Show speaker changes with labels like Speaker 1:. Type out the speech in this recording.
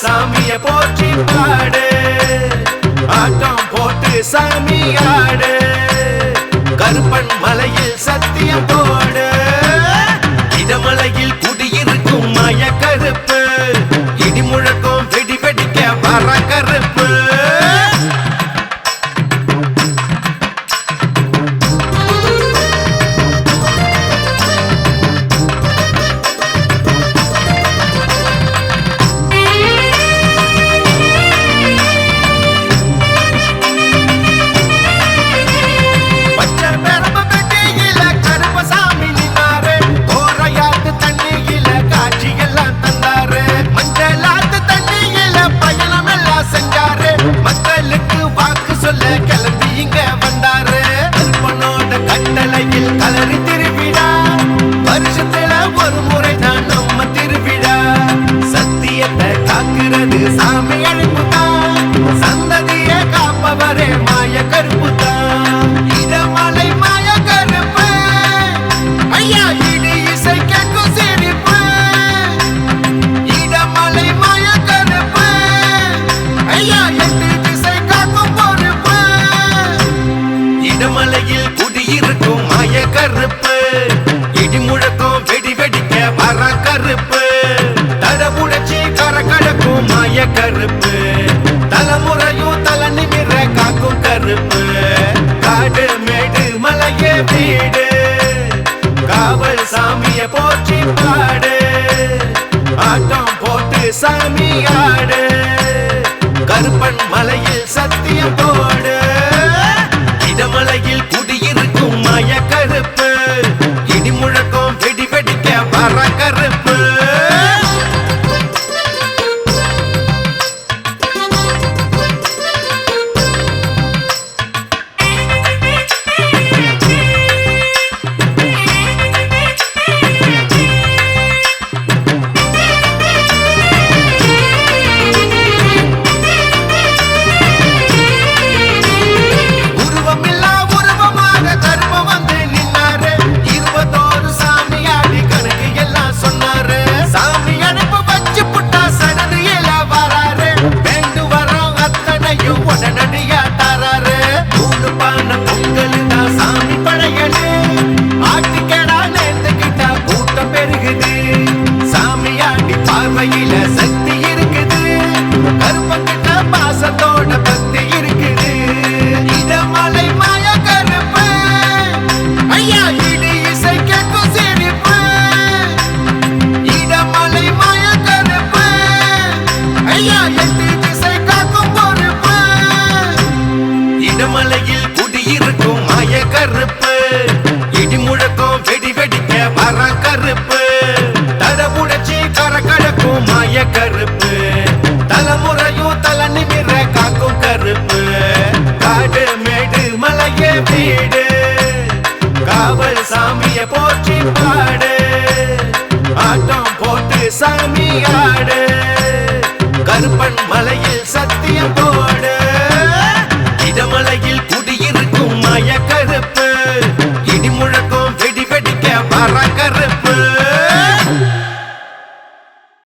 Speaker 1: சாமிய போற்றி பாடு ஆட்டம் போட்டு சாமியாடு கருப்பன் மலையில் சத்தியம் போடு இடமலையில் குடியிருக்கும் மாய கருப்பு இடி முழக்கம் வெடி வெடிக்க வர கருப்பு சாமி அழைப்புதான் சந்ததிய காப்பவரே மாய கருப்புதான் இடமலை மாய கருப்பு ஐயா இடி இசை கேட்கும் சிரிப்பு இடமலை மாய கருப்பு ஐயா எட்டு திசை காக்கும் பொறுப்பு இடமலையில் குடியிருக்கும் மாய கருப்பு இடி முழக்கம் வெடி வெடிக்க வர கருப்பு தடமுடச்சி கரக்கடக்கும் மாய கருப்பு தலைமுறையும் தலை நிமிர காக்கும் கருப்பு காடு மேடு மலைய வீடு காவல் சாமிய போற்றி பாடு ஆட்டம் போட்டு சாமியாடு கருப்பன் மலையில் சத்தியம் போடு இடமலையில் குடியிருக்கும் மாய கருப்பு இடி முழக்கம் வெடி வெடிக்க வர கருப்பு சக்தி இருக்குது கருப்பங்கிட்ட பாசத்தோட பக்தி இருக்குது இடமலை மாய கருப்பு ஐயா இடி இசை கேட்கும் சிரிப்பு இடமலை மாய கருப்பு ஐயா எட்டு திசை காக்கும் பொறுப்பு இடமலையில் குடியிருக்கும் மாய கருப்பு இடி முழக்கம் வெடி வெடிக்க வர கருப்பு தடமுடச்சி கரக்கடக்கும் மாய கருப்பு தலைமுறையும் தலை நிமிர காக்கும் கருப்பு காடு மேடு மலைய வீடு காவல் சாமிய போற்றி பாடு ஆட்டம் போட்டு சாமியாடு கருப்பன் மலையில் சத்தியம் போடு இடமலையில்